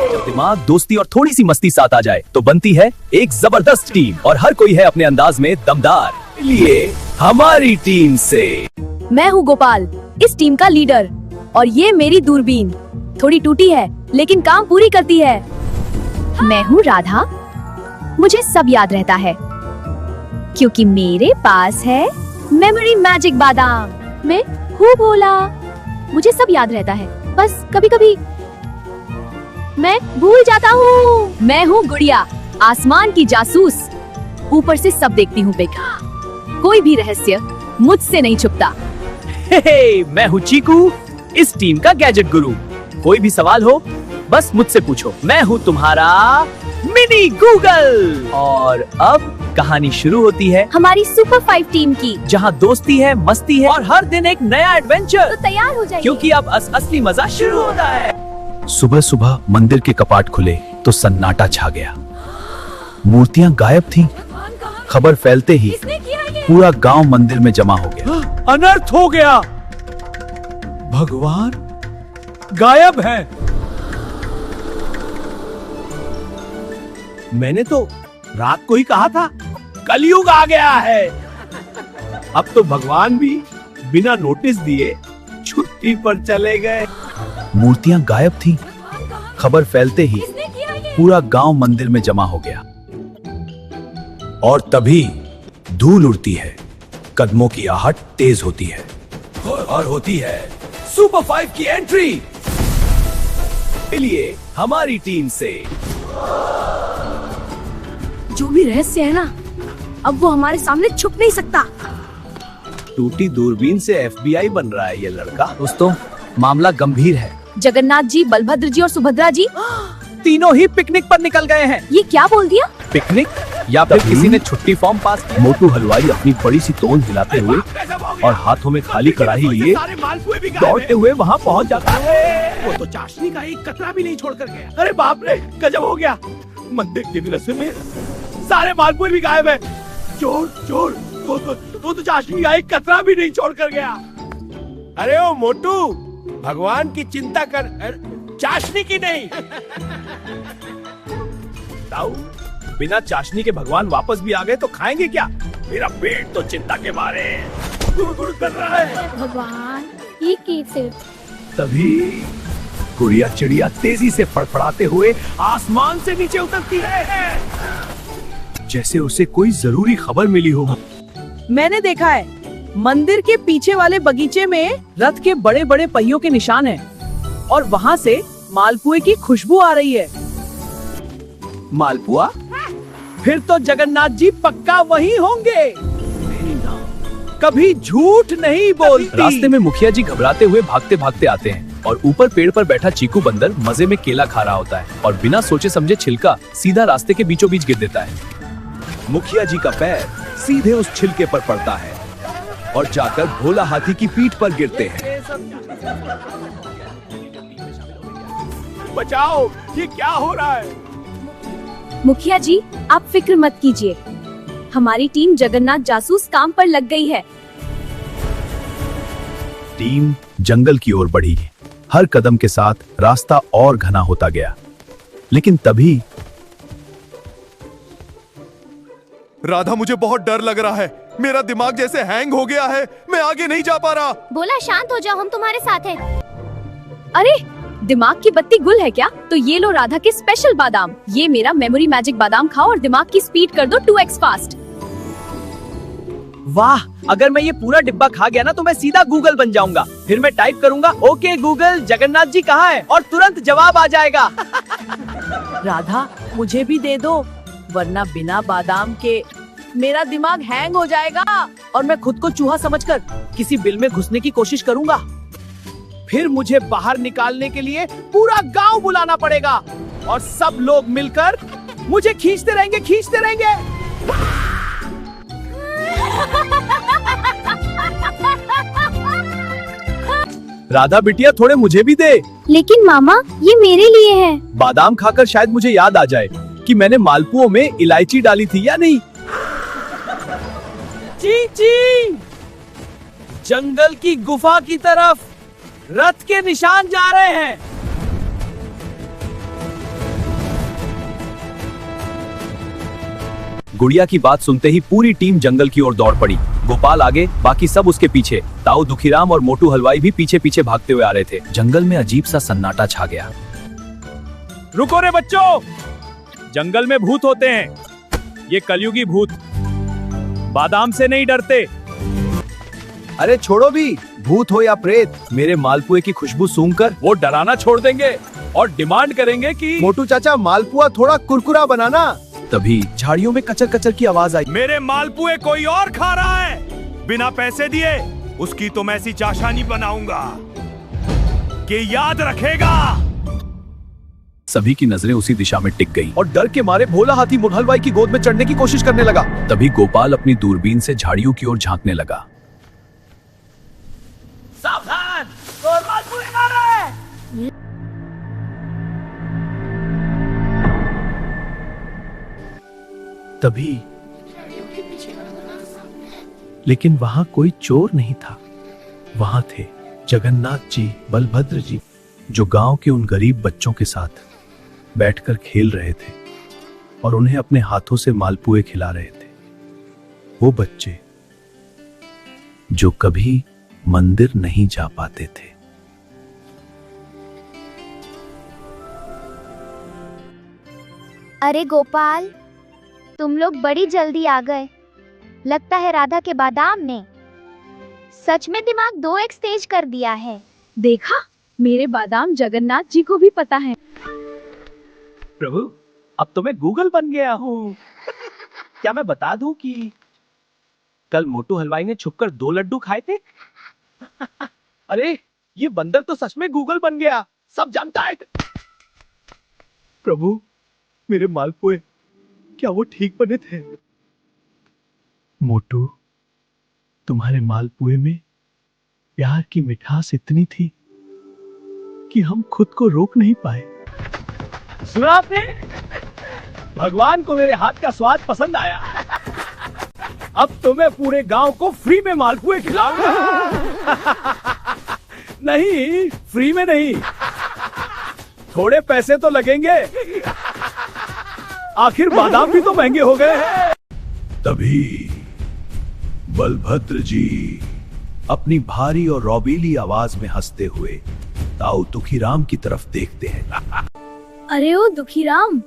जब दिमाग, दोस्ती और थोड़ी सी मस्ती साथ आ जाए तो बनती है एक जबरदस्त टीम, और हर कोई है अपने अंदाज में दमदार। लिए हमारी टीम से मैं हूँ गोपाल, इस टीम का लीडर, और ये मेरी दूरबीन थोड़ी टूटी है लेकिन काम पूरी करती है। मैं हूँ राधा, मुझे सब याद रहता है क्योंकि मेरे पास है मेमोरी मैजिक बादाम। मैं हूँ भोला, मुझे सब याद रहता है, बस कभी कभी मैं भूल जाता हूँ। मैं हूँ गुड़िया, आसमान की जासूस, ऊपर से सब देखती हूँ बेटा, कोई भी रहस्य मुझसे नहीं छुपता। मैं हूँ चीकू, इस टीम का गैजेट गुरु। कोई भी सवाल हो बस मुझसे पूछो, मैं हूँ तुम्हारा मिनी गूगल। और अब कहानी शुरू होती है हमारी सुपर 5 टीम की, जहाँ दोस्ती है, मस्ती है और हर दिन एक नया एडवेंचर। तो तैयार हो जाइए क्योंकि अब असली मजा शुरू होता है। सुबह सुबह मंदिर के कपाट खुले तो सन्नाटा छा गया। मूर्तियां गायब थीं। खबर फैलते ही पूरा गांव मंदिर में जमा हो गया। अनर्थ हो गया, भगवान गायब है। मैंने तो रात को ही कहा था कलयुग आ गया है। अब तो भगवान भी बिना नोटिस दिए छुट्टी पर चले गए। मूर्तियां गायब थीं। खबर फैलते ही पूरा गांव मंदिर में जमा हो गया। और तभी धूल उड़ती है, कदमों की आहट तेज होती है और होती है सुपर 5 की एंट्री। लिए हमारी टीम से जो भी रहस्य है ना, अब वो हमारे सामने छुप नहीं सकता। टूटी दूरबीन से FBI बन रहा है ये लड़का। दोस्तों, मामला गंभीर है। जगन्नाथ जी, बलभद्र जी और सुभद्रा जी तीनों ही पिकनिक पर निकल गए हैं। ये क्या बोल दिया? पिकनिक या फिर किसी ने छुट्टी फॉर्म पास किया। मोटू हलवाई अपनी बड़ी सी तोंद हिलाते हुए और हाथों में खाली कढ़ाई लिए दौड़ते हुए वहाँ पहुँच जाता है। वो तो चाशनी का एक कतरा भी नहीं छोड़कर गया। अरे बाप रे, गजब हो गया। मंदिर के रस्ते में सारे मालपुए भी गायब है। चोर चोर, वो तो चाशनी का एक कतरा भी नहीं छोड़कर गया। अरे ओ मोटू, भगवान की चिंता कर, चाशनी की नहीं। ताऊ, बिना चाशनी के भगवान वापस भी आ गए तो खाएंगे क्या? मेरा पेट तो चिंता के मारे गुड़गुड़ कर रहा है। भगवान, ये कैसे? तभी गुड़िया चिड़िया तेजी से फड़फड़ाते हुए आसमान से नीचे उतरती है, जैसे उसे कोई जरूरी खबर मिली हो। मैंने देखा है, मंदिर के पीछे वाले बगीचे में रथ के बड़े बड़े पहियों के निशान हैं और वहाँ से मालपुए की खुशबू आ रही है। मालपुआ? फिर तो जगन्नाथ जी पक्का वही होंगे। कभी झूठ नहीं बोलती। रास्ते में मुखिया जी घबराते हुए भागते भागते आते हैं और ऊपर पेड़ पर बैठा चीकू बंदर मजे में केला खा रहा होता है और बिना सोचे समझे छिलका सीधा रास्ते के बीचों बीच गिर देता है। मुखिया जी का पैर सीधे उस छिलके पर पड़ता है और जाकर भोला हाथी की पीठ पर गिरते हैं। बचाओ, ये क्या हो रहा है? मुखिया जी, आप फिक्र मत कीजिए, हमारी टीम जगन्नाथ जासूस काम पर लग गई है। टीम जंगल की ओर बढ़ी। हर कदम के साथ रास्ता और घना होता गया, लेकिन तभी राधा, मुझे बहुत डर लग रहा है। मेरा दिमाग जैसे हैंग हो गया है, मैं आगे नहीं जा पा रहा। बोला शांत हो जाओ, हम तुम्हारे साथ हैं। अरे, दिमाग की बत्ती गुल है क्या? तो ये लो राधा के स्पेशल बादाम। ये मेरा मेमोरी मैजिक बादाम खाओ और दिमाग की स्पीड कर दो 2x फास्ट। वाह, अगर मैं ये पूरा डिब्बा खा गया ना तो मैं सीधा गूगल बन जाऊंगा। फिर मैं टाइप करूंगा, ओके गूगल, जगन्नाथ जी कहाँ है, और तुरंत जवाब आ जाएगा। राधा, मुझे भी दे दो, वरना बिना बादाम के मेरा दिमाग हैंग हो जाएगा और मैं खुद को चूहा समझकर किसी बिल में घुसने की कोशिश करूंगा। फिर मुझे बाहर निकालने के लिए पूरा गांव बुलाना पड़ेगा और सब लोग मिलकर मुझे खींचते रहेंगे। राधा बिटिया, थोड़े मुझे भी दे। लेकिन मामा, ये मेरे लिए है। बादाम खाकर शायद मुझे याद आ जाए कि मैंने मालपुओं में इलायची डाली थी या नहीं। ची, जंगल की गुफा की तरफ रथ के निशान जा रहे हैं। गुड़िया की बात सुनते ही पूरी टीम जंगल की ओर दौड़ पड़ी। गोपाल आगे, बाकी सब उसके पीछे। ताऊ, दुखीराम और मोटू हलवाई भी पीछे पीछे भागते हुए आ रहे थे। जंगल में अजीब सा सन्नाटा छा गया। रुको रे बच्चों, जंगल में भूत होते हैं, ये कलयुगी भूत, बादाम से नहीं डरते। अरे छोड़ो भी, भूत हो या प्रेत, मेरे मालपुए की खुशबू सूंघकर वो डराना छोड़ देंगे और डिमांड करेंगे कि मोटू चाचा, मालपुआ थोड़ा कुरकुरा बनाना। तभी झाड़ियों में कचर कचर की आवाज आई। मेरे मालपुए कोई और खा रहा है, बिना पैसे दिए उसकी तो मैं ऐसी चाशानी बनाऊंगा कि याद रखेगा। सभी की नजरें उसी दिशा में टिक गई। और डर के मारे भोला हाथी मोटू हलवाई की गोद में चढ़ने की कोशिश करने लगा। तभी गोपाल अपनी दूरबीन से झाड़ियों की ओर झांकने लगा। सावधान, और मालपुए खा रहा है। तभी लेकिन वहां कोई चोर नहीं था। वहां थे जगन्नाथ जी, बलभद्र जी, जो गांव के उन गरीब बच्चों के साथ बैठकर खेल रहे थे और उन्हें अपने हाथों से मालपुए खिला रहे थे। वो बच्चे जो कभी मंदिर नहीं जा पाते थे। अरे गोपाल, तुम लोग बड़ी जल्दी आ गए। लगता है राधा के बादाम ने सच में दिमाग 2x तेज कर दिया है। देखा, मेरे बादाम जगन्नाथ जी को भी पता है। प्रभु, अब तो मैं गूगल बन गया हूँ। क्या मैं बता दूं कि कल मोटू हलवाई ने छुपकर 2 लड्डू खाए थे? अरे, ये बंदर तो सच में गूगल बन गया, सब जानता है। प्रभु, मेरे मालपुए क्या वो ठीक बने थे? मोटू, तुम्हारे मालपुए में प्यार की मिठास इतनी थी कि हम खुद को रोक नहीं पाए। सुना आपने? भगवान को मेरे हाथ का स्वाद पसंद आया। अब तो मैं पूरे गांव को फ्री में मालपुए खिलाऊंगा। नहीं, फ्री में नहीं, थोड़े पैसे तो लगेंगे, आखिर बादाम भी तो महंगे हो गए हैं। तभी बलभद्र जी अपनी भारी और रौबीली आवाज में हंसते हुए ताऊ दुखीराम की तरफ देखते हैं। अरे ओ दुखीराम,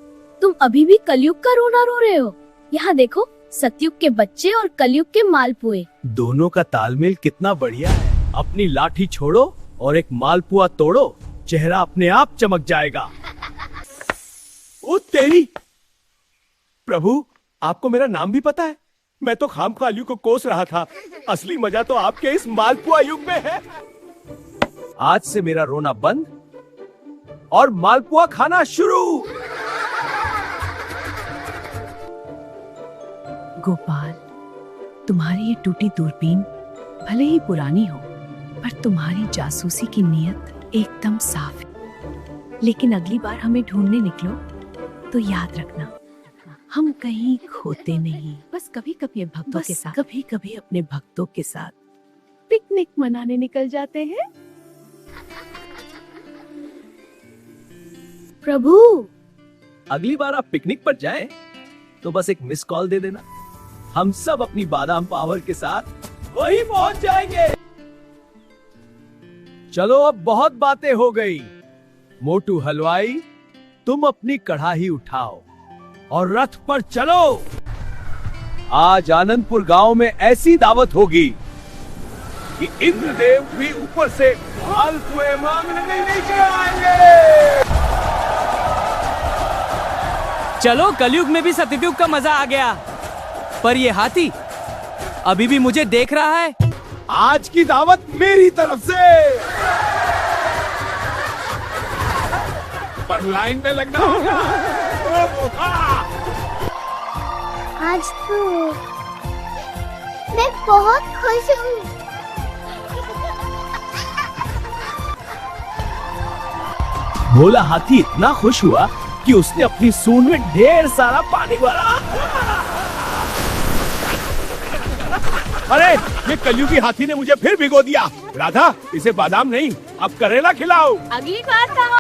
तुम अभी भी कलयुग का रोना रो रहे हो? यहाँ देखो, सतयुग के बच्चे और कलयुग के मालपुए। दोनों का तालमेल कितना बढ़िया है। अपनी लाठी छोड़ो और एक मालपुआ तोड़ो, चेहरा अपने आप चमक जाएगा। ओ तेरी! प्रभु, आपको मेरा नाम भी पता है? मैं तो खामखालियों को कोस रहा था। असली मजा तो आपके इस मालपुआ युग में है। आज से मेरा रोना बंद और मालपुआ खाना शुरू। गोपाल, तुम्हारी ये टूटी दूरबीन भले ही पुरानी हो, पर तुम्हारी जासूसी की नीयत एकदम साफ है। लेकिन अगली बार हमें ढूंढने निकलो तो याद रखना, हम कहीं खोते नहीं। बस कभी कभी अपने भक्तों के साथ पिकनिक मनाने निकल जाते हैं। प्रभु, अगली बार आप पिकनिक पर जाएं, तो बस एक मिस कॉल दे देना, हम सब अपनी बादाम पावर के साथ वहीं पहुंच जाएंगे। चलो, अब बहुत बातें हो गई। मोटू हलवाई, तुम अपनी कढ़ाई उठाओ और रथ पर चलो। आज आनंदपुर गांव में ऐसी दावत होगी कि इंद्रदेव भी ऊपर से मालपुए मांगने नहीं आएंगे। चलो, कलयुग में भी सतयुग का मजा आ गया। पर ये हाथी अभी भी मुझे देख रहा है। आज की दावत मेरी तरफ से। पर लाइन में लगना होगा। आज तो मैं बहुत खुश हूँ। भोला हाथी इतना खुश हुआ कि उसने अपनी सूंड में ढेर सारा पानी भरा। अरे, ये कलयुगी हाथी ने मुझे फिर भिगो दिया। राधा, इसे बादाम नहीं, अब करेला खिलाओ। अगली बार था।